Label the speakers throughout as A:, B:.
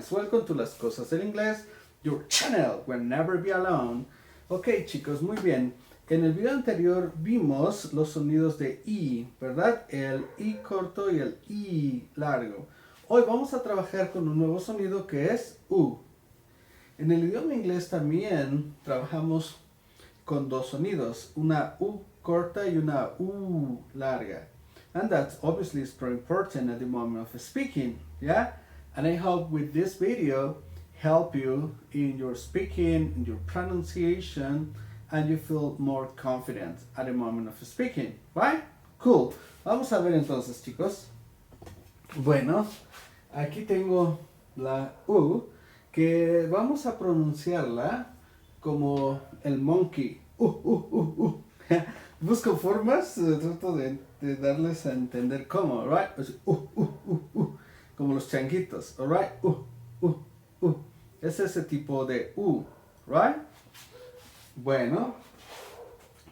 A: friends, welcome to Las Cosas del Inglés, your channel where never be alone. Ok chicos, muy bien. En el video anterior vimos los sonidos de I, ¿verdad? El I corto y el I largo. Hoy vamos a trabajar con un nuevo sonido que es U. En el idioma inglés también trabajamos con dos sonidos, una U corta y una U larga. And that's obviously very important at the moment of speaking, yeah? And I hope with this video help you in your speaking, in your pronunciation, and you feel more confident at the moment of speaking, right? Cool. Vamos a ver entonces, chicos. Bueno, aquí tengo la U, que vamos a pronunciarla como el monkey. Busco formas, trato de darles a entender cómo, right? Como los changuitos, alright? Es ese tipo de right? Bueno,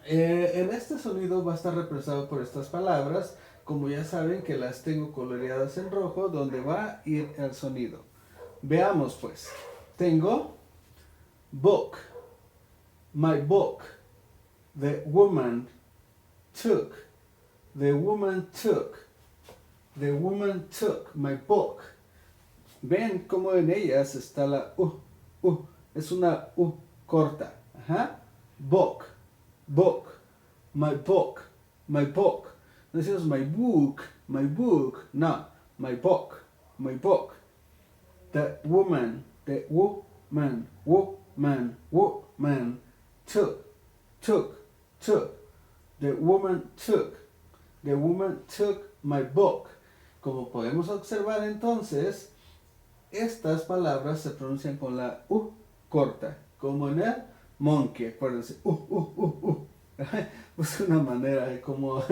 A: en este sonido va a estar representado por estas palabras, como ya saben que las tengo coloreadas en rojo, donde va a ir el sonido. Veamos pues, tengo book, my book, the woman took, the woman took, the woman took my book. Ven cómo en ellas está la es una U corta. Ajá. Book, book, my book, my book. No decimos my book, no, my book, my book. The woman, woman, took. The woman took my book. Como podemos observar entonces, estas palabras se pronuncian con la U corta, como en el monkey, acuérdense, Es una manera de cómo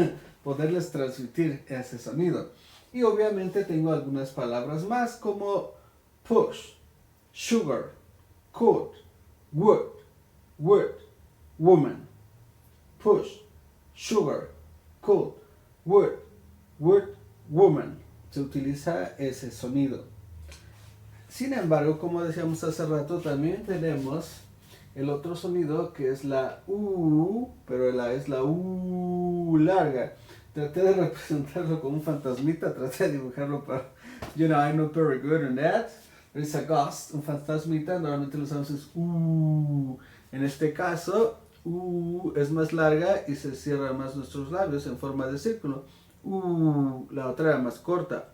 A: poderles transmitir ese sonido. Y obviamente tengo algunas palabras más como push, sugar, coat, wood, woman. Push, sugar, coat, wood, woman. Se utiliza ese sonido. Sin embargo, como decíamos hace rato, también tenemos el otro sonido que es la U, pero es la U larga. Traté de representarlo con un fantasmita, traté de dibujarlo para, I'm not very good in that. It's a ghost, un fantasmita, normalmente lo usamos es U. En este caso, U es más larga y se cierra más nuestros labios en forma de círculo. La otra era más corta,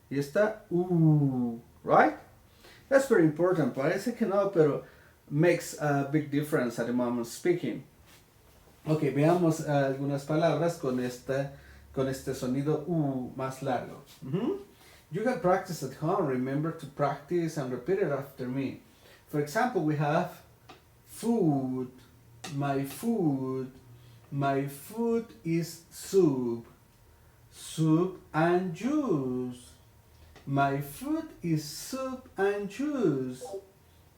A: y esta, right? That's very important. Parece que no, pero makes a big difference at the moment of speaking. Ok, veamos algunas palabras con este sonido más largo. You can practice at home. Remember to practice and repeat it after me. For example, we have food. My food is soup. Soup and juice. My food is soup and juice.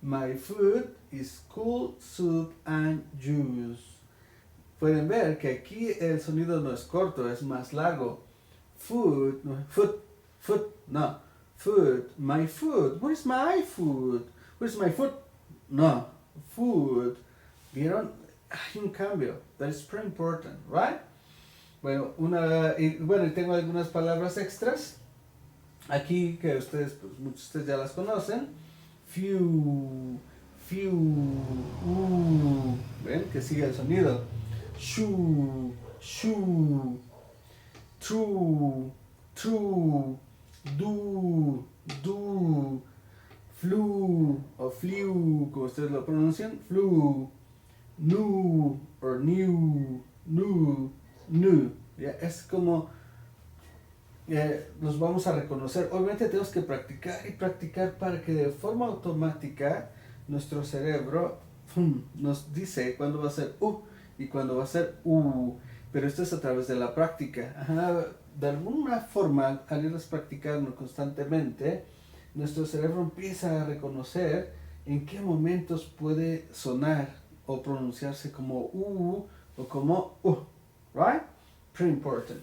A: My food is cool soup and juice. Pueden ver que aquí el sonido no es corto, es más largo. Food, no. Food, my food. Where's my food? Where's my food? No, food. ¿Vieron? Hay un cambio. That is pretty important, right? Bueno, y tengo algunas palabras extras aquí que ustedes, pues muchos de ustedes ya las conocen. Few, ven que sigue el sonido. Shoe, true, do, flew o flew, como ustedes lo pronuncian, flew, new or new. Ya, es como los vamos a reconocer. Obviamente tenemos que practicar y practicar para que de forma automática nuestro cerebro nos dice cuándo va a ser y cuándo va a ser pero esto es a través de la práctica. De alguna forma, al irlas practicando constantemente, nuestro cerebro empieza a reconocer en qué momentos puede sonar o pronunciarse como o como right? Pretty important.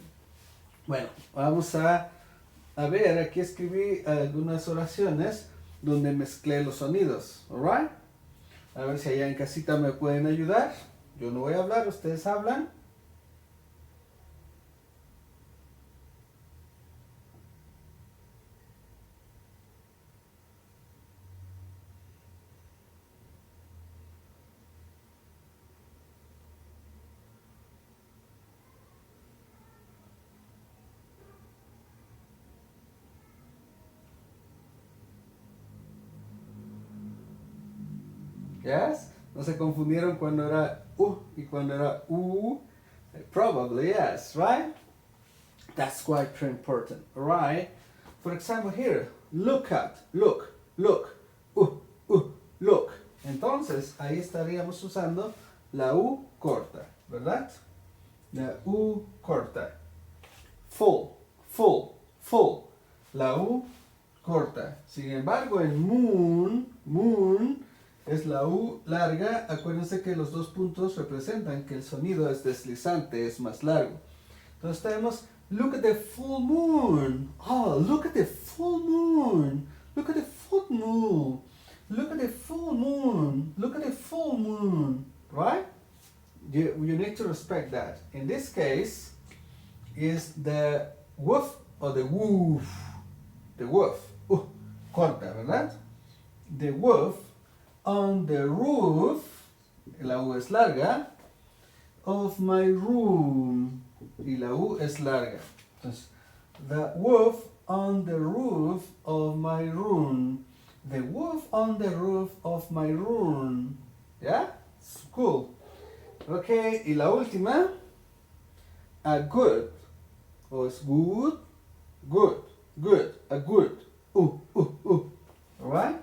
A: Bueno, vamos a ver, aquí escribí algunas oraciones donde mezclé los sonidos. Alright? A ver si allá en casita me pueden ayudar. Yo no voy a hablar, ustedes hablan. Yes? ¿No se confundieron cuando era y cuando era Probably yes, right? That's quite important, right? For example here, look at, look, look. Entonces, ahí estaríamos usando la U corta, ¿verdad? La U corta. Full. La U corta. Sin embargo, en moon, es la U larga. Acuérdense que los dos puntos representan que el sonido es deslizante, es más largo. Entonces tenemos, look at the full moon. Oh, look at the full moon. Look at the full moon. Look at the full moon. Look at the full moon. Right? You need to respect that. In this case, is the woof or the woof. The woof. Corta, ¿verdad? The woof on the roof, la U es larga, of my room, y la U es larga. Entonces, the roof on the roof of my room. The roof on the roof of my room. ¿Ya? It's cool. Ok, y la última, a good. O es good, a good. Alright?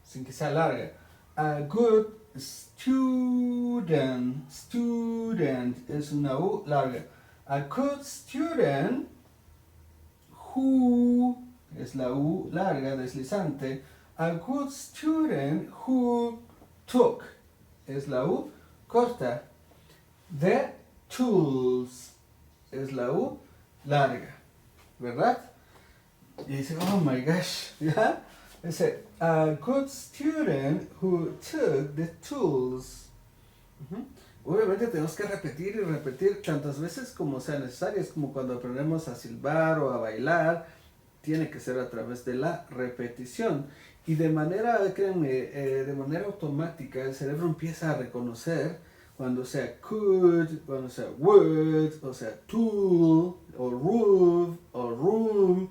A: Sin que sea larga. A good student. Student es una U larga. A good student who es la U larga, deslizante. A good student who took es la U corta. The tools es la U larga. ¿Verdad? Y dice, oh my gosh, ¿ya? Dice, a good student who took the tools. Obviamente tenemos que repetir y repetir tantas veces como sea necesario. Es como cuando aprendemos a silbar o a bailar. Tiene que ser a través de la repetición. Y de manera, créanme, de manera automática el cerebro empieza a reconocer cuando sea could, cuando sea would, o sea tool, o roof, o room.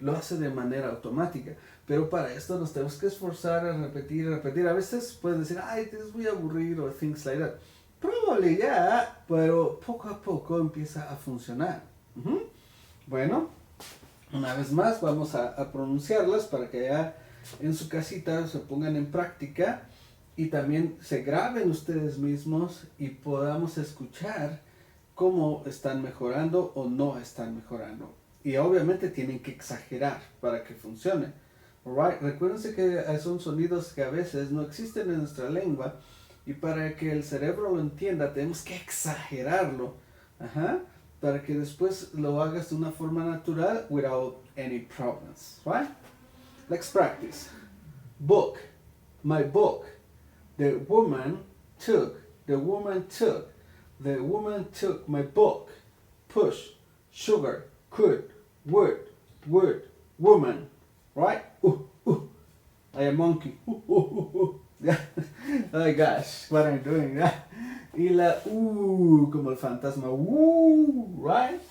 A: Lo hace de manera automática. Pero para esto nos tenemos que esforzar a repetir, repetir. A veces pueden decir, ay, es muy aburrido, o things like that. Probably yeah, pero poco a poco empieza a funcionar. Bueno, una vez más vamos a pronunciarlas para que ya en su casita se pongan en práctica y también se graben ustedes mismos y podamos escuchar cómo están mejorando o no están mejorando. Y obviamente tienen que exagerar para que funcione. Alright, recuérdense que son sonidos que a veces no existen en nuestra lengua y para que el cerebro lo entienda tenemos que exagerarlo. Para que después lo hagas de una forma natural without any problems. Right? Let's practice. Book. My book. The woman took. The woman took. The woman took my book. Push. Sugar. Could. Would. Woman. Right? I am monkey. Oh my gosh, what am I doing? Y la como el fantasma. Right?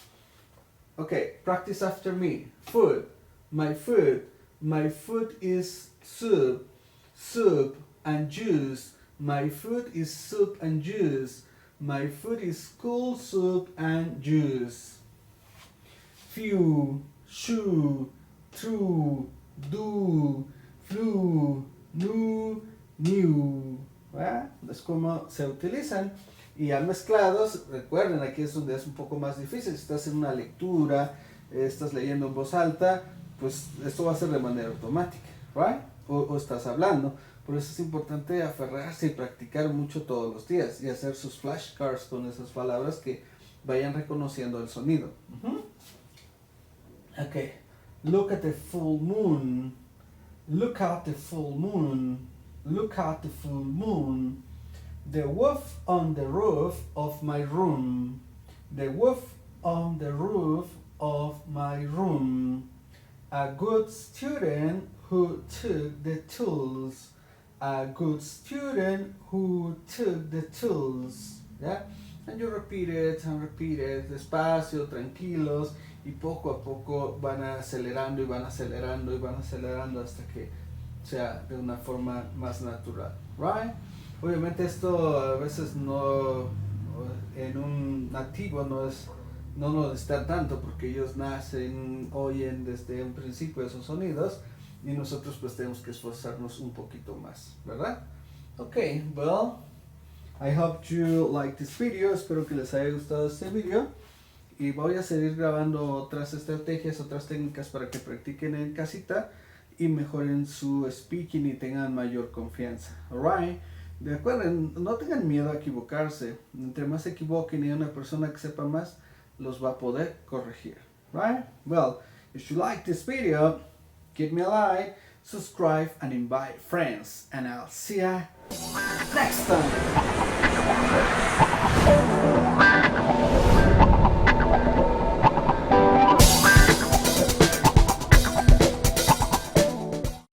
A: Okay, practice after me. Food. My food. My food is soup. Soup and juice. My food is soup and juice. My food is cool soup and juice. Few. Shoe. True. Do. Flu. New. New. ¿verdad? Es como se utilizan y ya mezclados, recuerden, aquí es donde es un poco más difícil. Si estás en una lectura, estás leyendo en voz alta, pues esto va a ser de manera automática, right? O estás hablando. Por eso es importante aferrarse y practicar mucho todos los días y hacer sus flashcards con esas palabras que vayan reconociendo el sonido. Ok, look at the full moon. Look at the full moon. Look at the full moon. The wolf on the roof of my room. The wolf on the roof of my room. A good student who took the tools. A good student who took the tools. ¿Ya? And you repeat it and repeat it, despacio, tranquilos, y poco a poco van acelerando y van acelerando y van acelerando hasta que sea de una forma más natural, right? Obviamente esto a veces no, en un nativo no nos está tanto porque ellos nacen, oyen desde un principio esos sonidos y nosotros pues tenemos que esforzarnos un poquito más, ¿verdad? Okay, well, I hope you like this video, espero que les haya gustado este video y voy a seguir grabando otras estrategias, otras técnicas para que practiquen en casita y mejoren su speaking y tengan mayor confianza, alright? Recuerden, no tengan miedo a equivocarse, entre más se equivoquen y una persona que sepa más, los va a poder corregir, right? Well, if you like this video, give me a like, subscribe and invite friends, and I'll see ya next time.